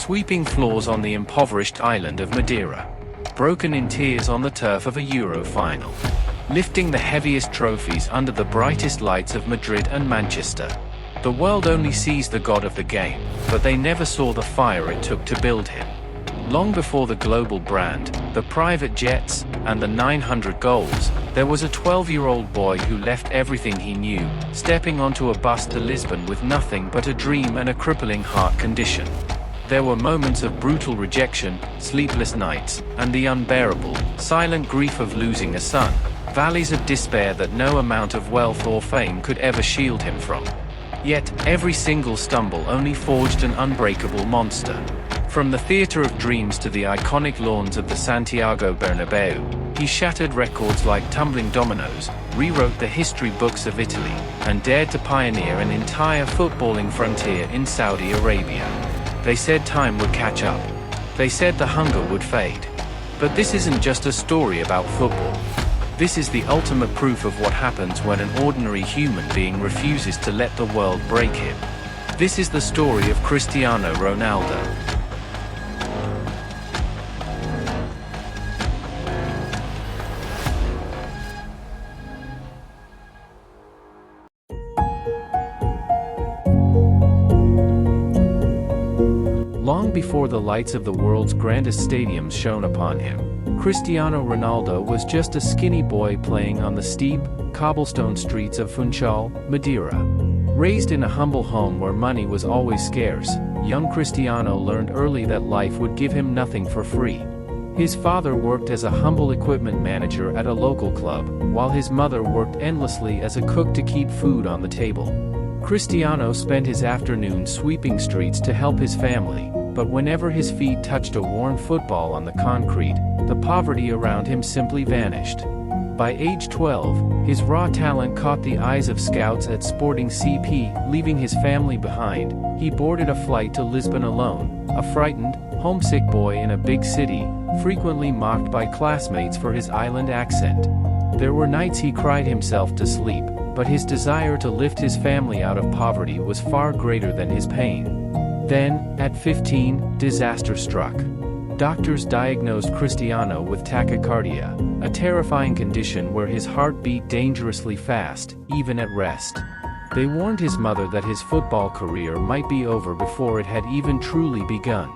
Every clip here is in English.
sweeping floors on the impoverished island of Madeira, broken in tears on the turf of a Euro final, lifting the heaviest trophies under the brightest lights of Madrid and Manchester. The world only sees the god of the game, but they never saw the fire it took to build him. Long before the global brand, the private jets, and the 900 goals, there was a 12-year-old boy who left everything he knew, stepping onto a bus to Lisbon with nothing but a dream and a crippling heart condition. There were moments of brutal rejection, sleepless nights, and the unbearable, silent grief of losing a son, valleys of despair that no amount of wealth or fame could ever shield him from. Yet, every single stumble only forged an unbreakable monster. From the theater of dreams to the iconic lawns of the Santiago Bernabeu, he shattered records like tumbling dominoes, rewrote the history books of Italy, and dared to pioneer an entire footballing frontier in Saudi Arabia. They said time would catch up. They said the hunger would fade. But this isn't just a story about football. This is the ultimate proof of what happens when an ordinary human being refuses to let the world break him. This is the story of Cristiano Ronaldo. Long before the lights of the world's grandest stadiums shone upon him, Cristiano Ronaldo was just a skinny boy playing on the steep, cobblestone streets of Funchal, Madeira. Raised in a humble home where money was always scarce, young Cristiano learned early that life would give him nothing for free. His father worked as a humble equipment manager at a local club, while his mother worked endlessly as a cook to keep food on the table. Cristiano spent his afternoons sweeping streets to help his family, but whenever his feet touched a worn football on the concrete, the poverty around him simply vanished. By age 12, his raw talent caught the eyes of scouts at Sporting CP. Leaving his family behind, he boarded a flight to Lisbon alone, a frightened, homesick boy in a big city, frequently mocked by classmates for his island accent. There were nights he cried himself to sleep, but his desire to lift his family out of poverty was far greater than his pain. Then, at 15, disaster struck. Doctors diagnosed Cristiano with tachycardia, a terrifying condition where his heart beat dangerously fast, even at rest. They warned his mother that his football career might be over before it had even truly begun.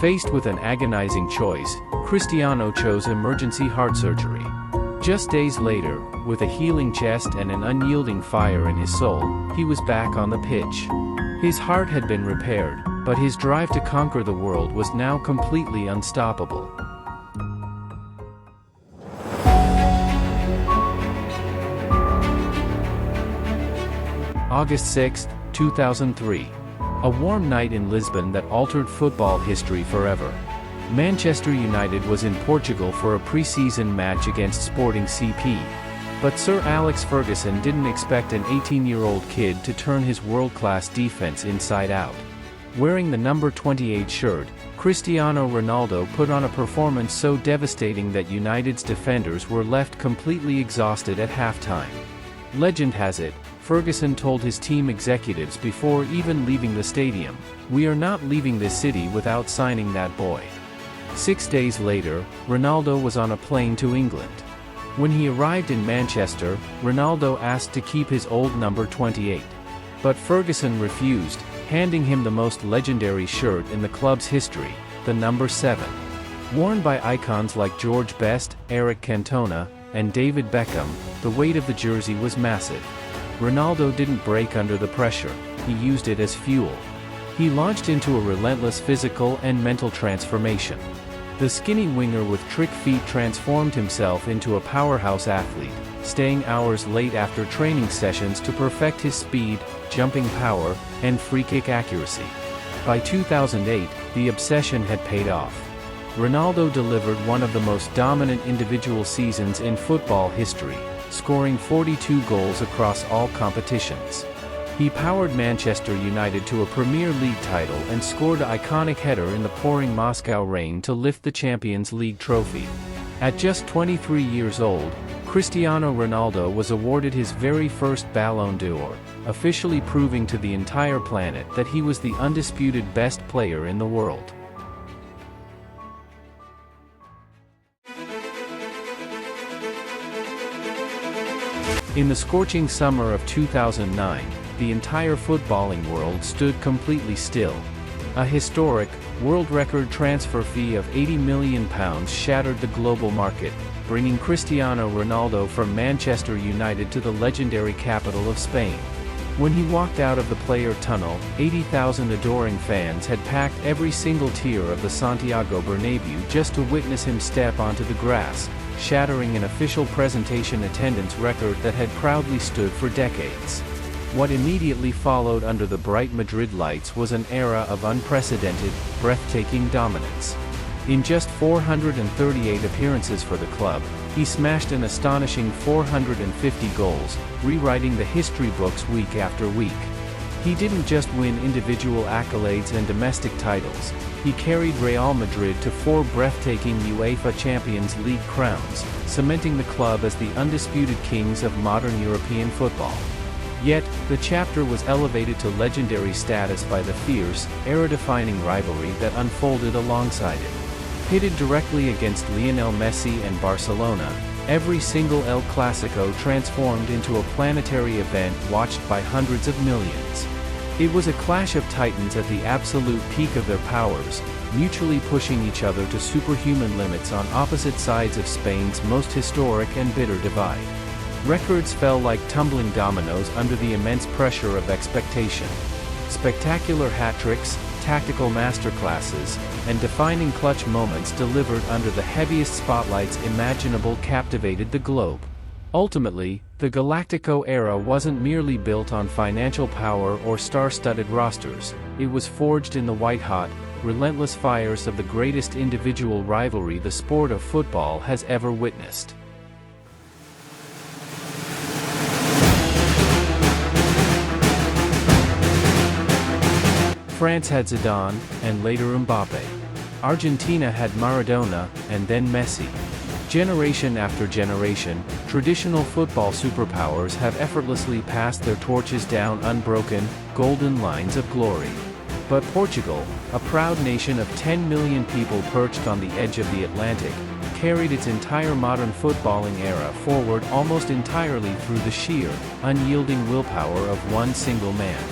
Faced with an agonizing choice, Cristiano chose emergency heart surgery. Just days later, with a healing chest and an unyielding fire in his soul, he was back on the pitch. His heart had been repaired, but his drive to conquer the world was now completely unstoppable. August 6, 2003. A warm night in Lisbon that altered football history forever. Manchester United was in Portugal for a pre-season match against Sporting CP. But Sir Alex Ferguson didn't expect an 18-year-old kid to turn his world-class defense inside out. Wearing the number 28 shirt, Cristiano Ronaldo put on a performance so devastating that United's defenders were left completely exhausted at halftime. Legend has it, Ferguson told his team executives before even leaving the stadium, "We are not leaving this city without signing that boy." 6 days later, Ronaldo was on a plane to England. When he arrived in Manchester, Ronaldo asked to keep his old number 28. But Ferguson refused, handing him the most legendary shirt in the club's history, the number 7. Worn by icons like George Best, Eric Cantona, and David Beckham, the weight of the jersey was massive. Ronaldo didn't break under the pressure, he used it as fuel. He launched into a relentless physical and mental transformation. The skinny winger with trick feet transformed himself into a powerhouse athlete, staying hours late after training sessions to perfect his speed, jumping power, and free-kick accuracy. By 2008, the obsession had paid off. Ronaldo delivered one of the most dominant individual seasons in football history, scoring 42 goals across all competitions. He powered Manchester United to a Premier League title and scored an iconic header in the pouring Moscow rain to lift the Champions League trophy. At just 23 years old, Cristiano Ronaldo was awarded his very first Ballon d'Or, officially proving to the entire planet that he was the undisputed best player in the world. In the scorching summer of 2009, the entire footballing world stood completely still. A historic, world record transfer fee of £80 million shattered the global market, bringing Cristiano Ronaldo from Manchester United to the legendary capital of Spain. When he walked out of the player tunnel, 80,000 adoring fans had packed every single tier of the Santiago Bernabéu just to witness him step onto the grass, shattering an official presentation attendance record that had proudly stood for decades. What immediately followed under the bright Madrid lights was an era of unprecedented, breathtaking dominance. In just 438 appearances for the club, he smashed an astonishing 450 goals, rewriting the history books week after week. He didn't just win individual accolades and domestic titles, he carried Real Madrid to 4 breathtaking UEFA Champions League crowns, cementing the club as the undisputed kings of modern European football. Yet, the chapter was elevated to legendary status by the fierce, era-defining rivalry that unfolded alongside it. Pitted directly against Lionel Messi and Barcelona, every single El Clasico transformed into a planetary event watched by hundreds of millions. It was a clash of titans at the absolute peak of their powers, mutually pushing each other to superhuman limits on opposite sides of Spain's most historic and bitter divide. Records fell like tumbling dominoes under the immense pressure of expectation. Spectacular hat-tricks, tactical masterclasses, and defining clutch moments delivered under the heaviest spotlights imaginable captivated the globe. Ultimately, the Galactico era wasn't merely built on financial power or star-studded rosters, it was forged in the white-hot, relentless fires of the greatest individual rivalry the sport of football has ever witnessed. France had Zidane, and later Mbappé. Argentina had Maradona, and then Messi. Generation after generation, traditional football superpowers have effortlessly passed their torches down unbroken, golden lines of glory. But Portugal, a proud nation of 10 million people perched on the edge of the Atlantic, carried its entire modern footballing era forward almost entirely through the sheer, unyielding willpower of one single man.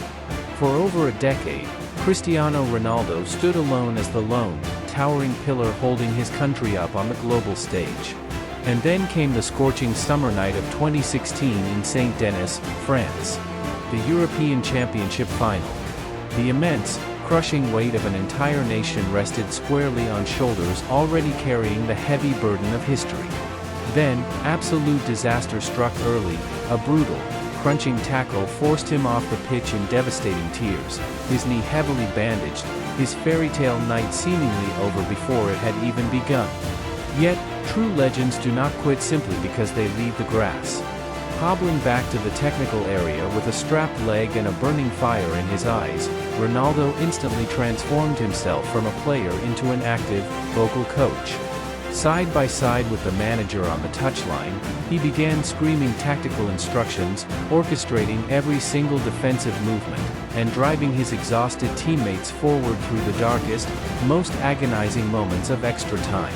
For over a decade, Cristiano Ronaldo stood alone as the lone, towering pillar holding his country up on the global stage. And then came the scorching summer night of 2016 in Saint-Denis, France. The European Championship final. The immense, crushing weight of an entire nation rested squarely on shoulders already carrying the heavy burden of history. Then, absolute disaster struck early, a brutal, crunching tackle forced him off the pitch in devastating tears, his knee heavily bandaged, his fairy tale night seemingly over before it had even begun. Yet, true legends do not quit simply because they leave the grass. Hobbling back to the technical area with a strapped leg and a burning fire in his eyes, Ronaldo instantly transformed himself from a player into an active, vocal coach. Side by side with the manager on the touchline, he began screaming tactical instructions, orchestrating every single defensive movement, and driving his exhausted teammates forward through the darkest, most agonizing moments of extra time.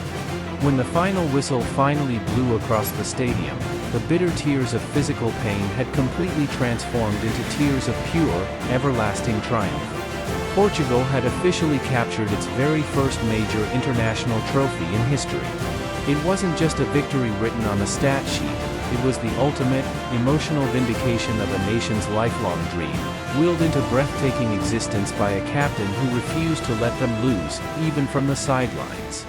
When the final whistle finally blew across the stadium, the bitter tears of physical pain had completely transformed into tears of pure, everlasting triumph. Portugal had officially captured its very first major international trophy in history. It wasn't just a victory written on a stat sheet, it was the ultimate, emotional vindication of a nation's lifelong dream, willed into breathtaking existence by a captain who refused to let them lose, even from the sidelines.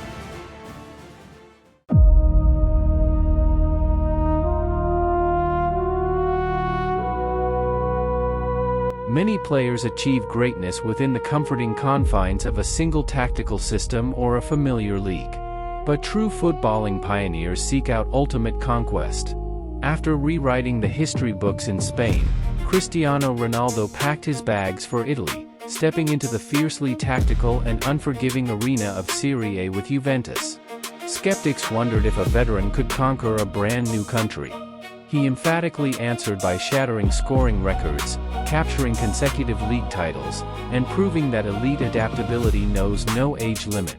Many players achieve greatness within the comforting confines of a single tactical system or a familiar league. But true footballing pioneers seek out ultimate conquest. After rewriting the history books in Spain, Cristiano Ronaldo packed his bags for Italy, stepping into the fiercely tactical and unforgiving arena of Serie A with Juventus. Skeptics wondered if a veteran could conquer a brand new country. He emphatically answered by shattering scoring records, capturing consecutive league titles, and proving that elite adaptability knows no age limit.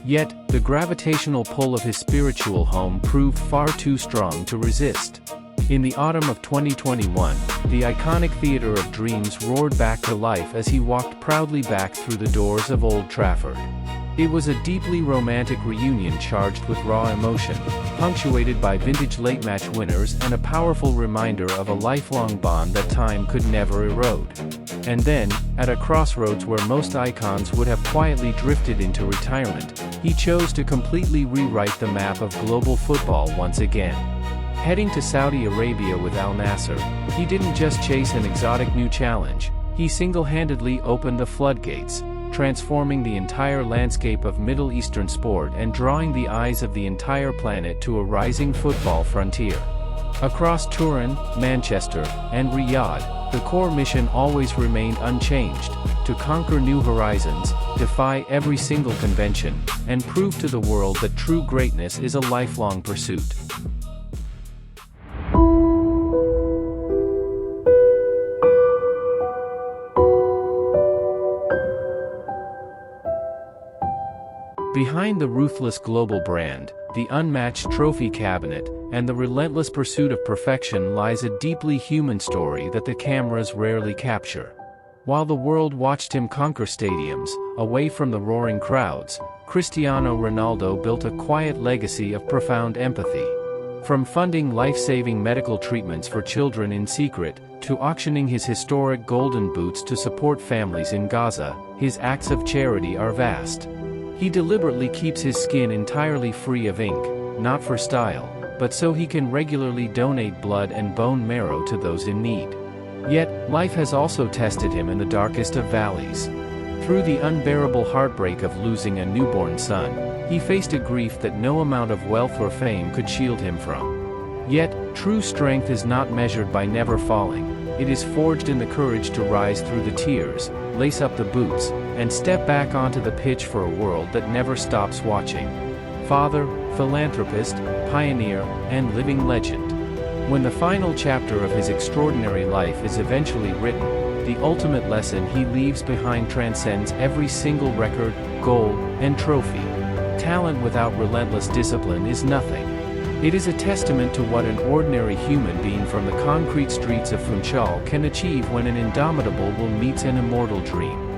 Yet, the gravitational pull of his spiritual home proved far too strong to resist. In the autumn of 2021, the iconic Theatre of Dreams roared back to life as he walked proudly back through the doors of Old Trafford. It was a deeply romantic reunion charged with raw emotion, punctuated by vintage late-match winners and a powerful reminder of a lifelong bond that time could never erode. And then, at a crossroads where most icons would have quietly drifted into retirement, he chose to completely rewrite the map of global football once again. Heading to Saudi Arabia with Al-Nassr, he didn't just chase an exotic new challenge, he single-handedly opened the floodgates, transforming the entire landscape of Middle Eastern sport and drawing the eyes of the entire planet to a rising football frontier. Across Turin, Manchester, and Riyadh, the core mission always remained unchanged: to conquer new horizons, defy every single convention, and prove to the world that true greatness is a lifelong pursuit. Behind the ruthless global brand, the unmatched trophy cabinet, and the relentless pursuit of perfection lies a deeply human story that the cameras rarely capture. While the world watched him conquer stadiums, away from the roaring crowds, Cristiano Ronaldo built a quiet legacy of profound empathy. From funding life-saving medical treatments for children in secret, to auctioning his historic golden boots to support families in Gaza, his acts of charity are vast. He deliberately keeps his skin entirely free of ink, not for style, but so he can regularly donate blood and bone marrow to those in need. Yet, life has also tested him in the darkest of valleys. Through the unbearable heartbreak of losing a newborn son, he faced a grief that no amount of wealth or fame could shield him from. Yet, true strength is not measured by never falling, it is forged in the courage to rise through the tears, lace up the boots, and step back onto the pitch for a world that never stops watching. Father, philanthropist, pioneer, and living legend. When the final chapter of his extraordinary life is eventually written, the ultimate lesson he leaves behind transcends every single record, goal, and trophy. Talent without relentless discipline is nothing. It is a testament to what an ordinary human being from the concrete streets of Funchal can achieve when an indomitable will meets an immortal dream.